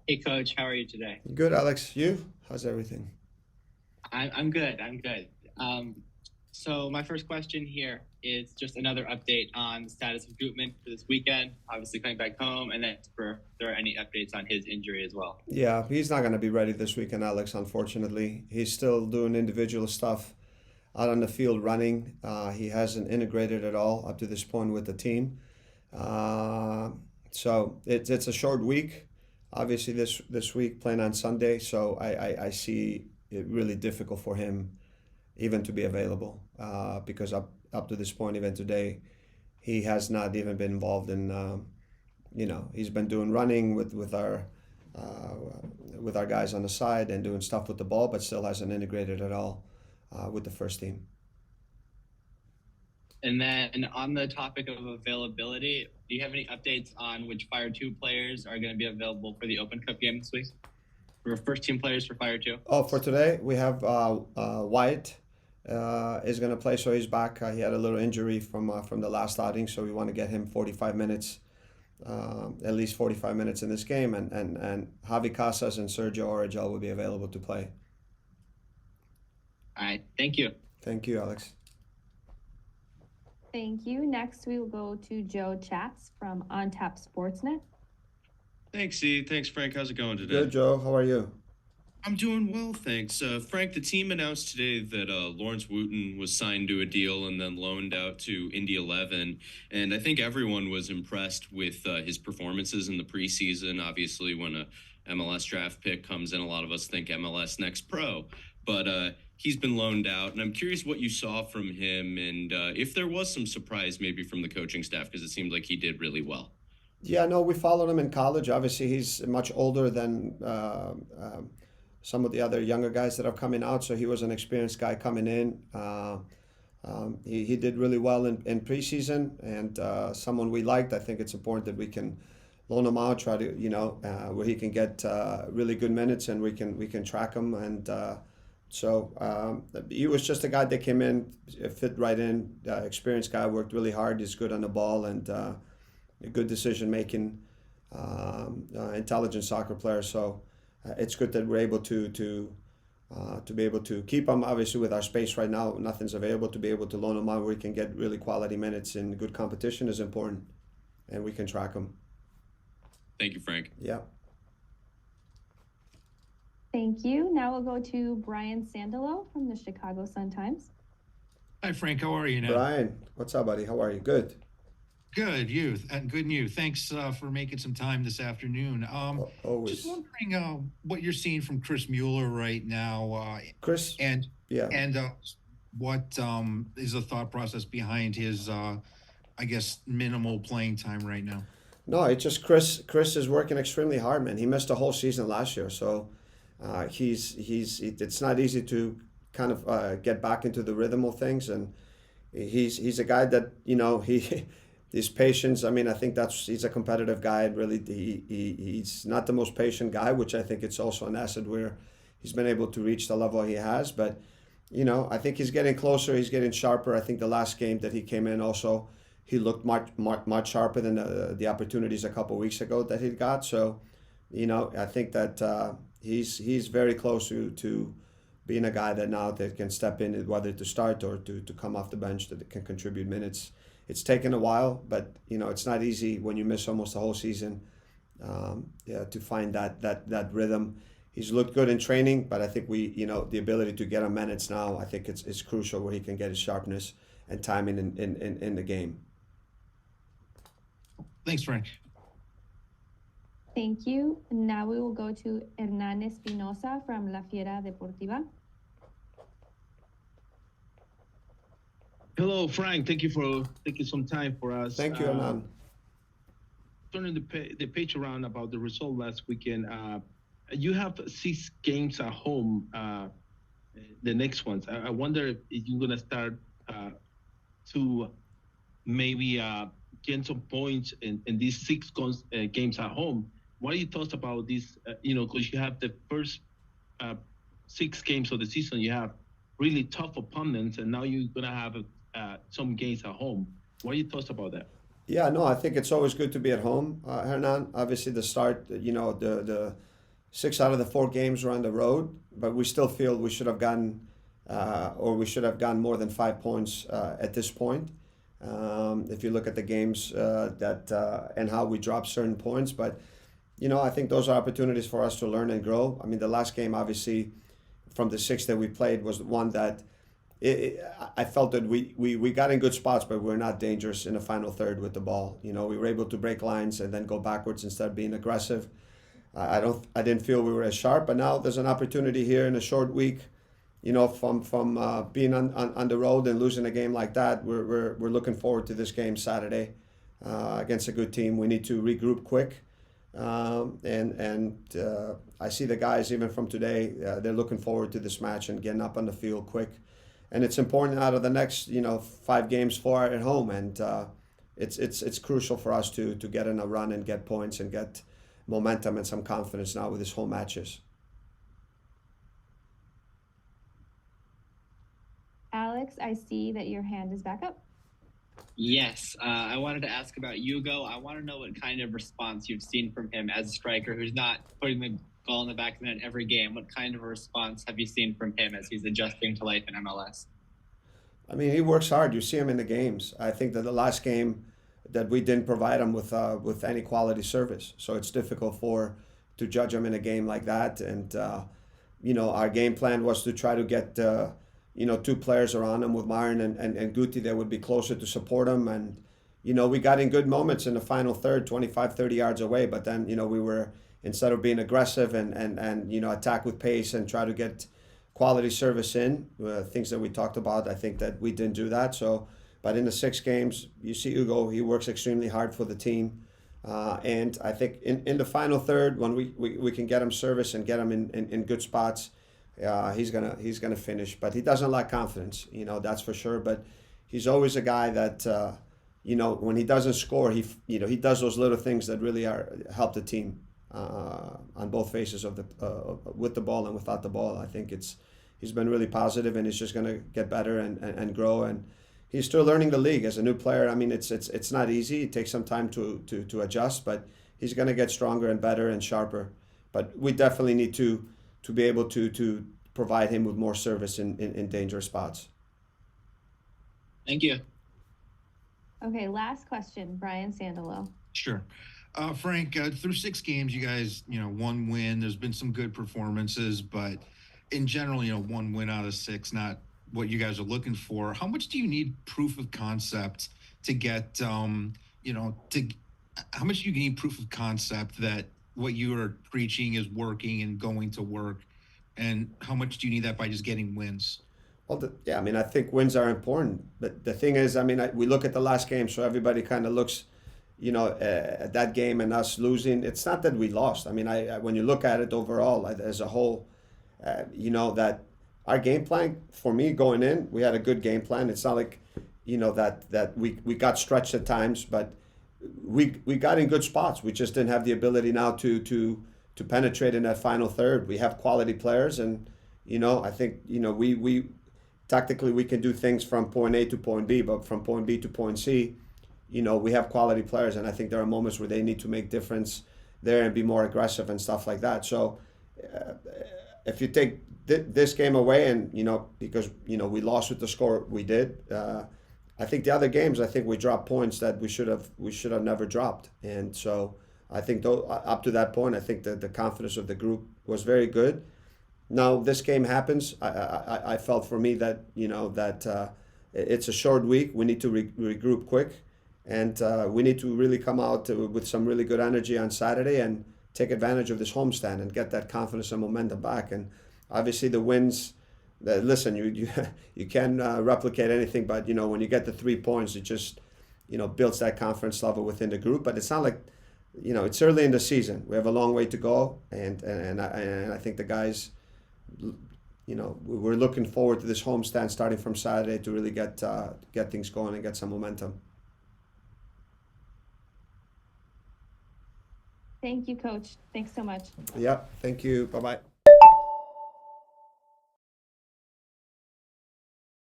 Hey, Coach, how are you today? Good, Alex. You? How's everything? I'm good. I'm good. Um, so my first question here is just another update on the status of Gutman for this weekend. Obviously coming back home, and then for if there are any updates on his injury as well. Yeah, he's not going to be ready this weekend, Alex, unfortunately. He's still doing individual stuff out on the field running. He hasn't integrated at all up to this point with the team. Uh, so it's a short week. Obviously, this week playing on Sunday, so I see it really difficult for him even to be available because up to this point, even today, he has not even been involved in he's been doing running uh, with our guys on the side and doing stuff with the ball, but still hasn't integrated at all with the first team. And then on the topic of availability, do you have any updates on which Fire 2 players are going to be available for the Open Cup game this week? For first team players for Fire 2? Oh, for today we have Wyatt is going to play, so he's back. He had a little injury from the last outing, so we want to get him 45 minutes, at least 45 minutes in this game, and Javi Casas and Sergio Origel will be available to play. All right. Thank you. Thank you, Alex. Thank you. Next, we will go to Joe Chats from On Tap Sportsnet. Thanks, Z. Thanks, Frank. How's it going today? Good, Joe. How are you? I'm doing well, thanks. Frank, the team announced today that Lawrence Wooten was signed to a deal and then loaned out to Indy 11. And I think everyone was impressed with his performances in the preseason. Obviously, when a MLS draft pick comes in, a lot of us think MLS Next Pro. But he's been loaned out, and I'm curious what you saw from him and if there was some surprise maybe from the coaching staff, because it seemed like he did really well. Yeah, no, we followed him in college. Obviously, he's much older than some of the other younger guys that are coming out. So he was an experienced guy coming in. He did really well in preseason, and someone we liked. I think it's important that we can loan him out, try to where he can get really good minutes, and we can track him. And he was just a guy that came in, fit right in. Experienced guy, worked really hard. He's good on the ball and a good decision making, intelligent soccer player. So it's good that we're able to be able to keep him. Obviously, with our space right now, nothing's available. To be able to loan him out where he can get really quality minutes in good competition is important, and we can track him. Thank you, Frank. Yeah. Thank you. Now we'll go to Brian Sandalo from the Chicago Sun-Times. Hi, Frank. How are you now? Brian, what's up, buddy? How are you? Good. Good, you. Good, you. Thanks for making some time this afternoon. Just Always. wondering what you're seeing from Chris Mueller right now, Chris. and Yeah. and what is the thought process behind his, I guess, minimal playing time right now? No, it's just Chris. Chris is working extremely hard, man. He missed a whole season last year, so it's not easy to kind of get back into the rhythm of things, and he's a guy that he his patience. I mean, I think he's a competitive guy. And really, he's not the most patient guy, which I think it's also an asset where he's been able to reach the level he has. But I think he's getting closer. He's getting sharper. I think the last game that he came in also, he looked much sharper than the opportunities a couple weeks ago that he got. So, I think that he's very close to being a guy that now that can step in, whether to start or to come off the bench, that can contribute minutes. It's taken a while, but it's not easy when you miss almost the whole season. Yeah, to find that rhythm. He's looked good in training, but I think the ability to get him minutes now, I think it's crucial where he can get his sharpness and timing in the game. Thanks, Frank. Thank you. Now we will go to Hernan Espinosa from La Fiera Deportiva. Hello, Frank. Thank you for taking some time for us. Thank you, Anand. Turning the page around about the result last weekend, you have 6 games at home. The next ones, I wonder if you're gonna start to maybe get some points in these games at home. What are your thoughts about this? Because you have the first 6 games of the season, you have really tough opponents, and now you're gonna have some games at home. What are your thoughts about that? Yeah, no, I think it's always good to be at home, Hernan. Obviously, the start, 6 out of the 4 games were on the road, but we still feel we should have gotten more than 5 points at this point. If you look at the games and how we dropped certain points, but I think those are opportunities for us to learn and grow. I mean, the last game, obviously, from the 6 that we played, was one that I felt that we got in good spots, but we're not dangerous in the final third with the ball. We were able to break lines and then go backwards instead of being aggressive. I didn't feel we were as sharp, but now there's an opportunity here in a short week. From being on the road and losing a game like that, we're looking forward to this game Saturday against a good team. We need to regroup quick, and I see the guys even from today. They're looking forward to this match and getting up on the field quick. And it's important out of the next 5 games, 4 at home, and it's crucial for us to get in a run and get points and get momentum and some confidence now with these home matches. Alex, I see that your hand is back up. Yes, I wanted to ask about Hugo. I want to know what kind of response you've seen from him as a striker who's not putting the goal in the back of the net every game. What kind of a response have you seen from him as he's adjusting to life in MLS? I mean, he works hard. You see him in the games. I think that the last game that we didn't provide him with any quality service, so it's difficult to judge him in a game like that. And our game plan was to try to get 2 players around him with Myron and Guti that would be closer to support him. And we got in good moments in the final third, 25, 30 yards away. But then we were, instead of being aggressive and attack with pace and try to get quality service in, things that we talked about, I think that we didn't do that. So, but in the 6 games, you see Hugo, he works extremely hard for the team. And I think in the final third, when we can get him service and get him in good spots, he's gonna finish. But he doesn't lack confidence, that's for sure. But he's always a guy that when he doesn't score, he does those little things that really help the team on both faces of with the ball and without the ball. I think he's been really positive, and he's just gonna get better and grow. And he's still learning the league as a new player. I mean, it's not easy. It takes some time to adjust, but he's gonna get stronger and better and sharper. But we definitely need to be able to provide him with more service in dangerous spots. Thank you. Okay, last question, Brian Sandalo. Sure. Frank, through 6 games, you guys, 1 win. There's been some good performances, but in general, 1 win out of 6, not what you guys are looking for. How much do you need proof of concept to get, how much do you need proof of concept that what you are preaching is working and going to work? And how much do you need that by just getting wins? Well, I think wins are important. But the thing is, we look at the last game, so everybody kind of looks, at that game and us losing. It's not that we lost. When you look at it overall as a whole, that our game plan, for me going in, we had a good game plan. It's not like, that we got stretched at times, but we got in good spots. We just didn't have the ability now to penetrate in that final third. We have quality players, and I think we tactically we can do things from point A to point B, but from point B to point C, we have quality players, and I think there are moments where they need to make difference there and be more aggressive and stuff like that. So if you take this game away, and because we lost with the score we did, I think the other games, I think we dropped points that we should have never dropped. And so I think up to that point, I think that the confidence of the group was very good. Now this game happens. I felt for me that that it's a short week. We need to regroup quick, and we need to really come out with some really good energy on Saturday and take advantage of this homestand and get that confidence and momentum back. And obviously the wins. Listen, you can replicate anything, but when you get the 3 points, it just builds that confidence level within the group. But it's not like it's early in the season. We have a long way to go, and I think the guys, we're looking forward to this homestand starting from Saturday to really get things going and get some momentum. Thank you, Coach. Thanks so much. Yeah, thank you. Bye-bye.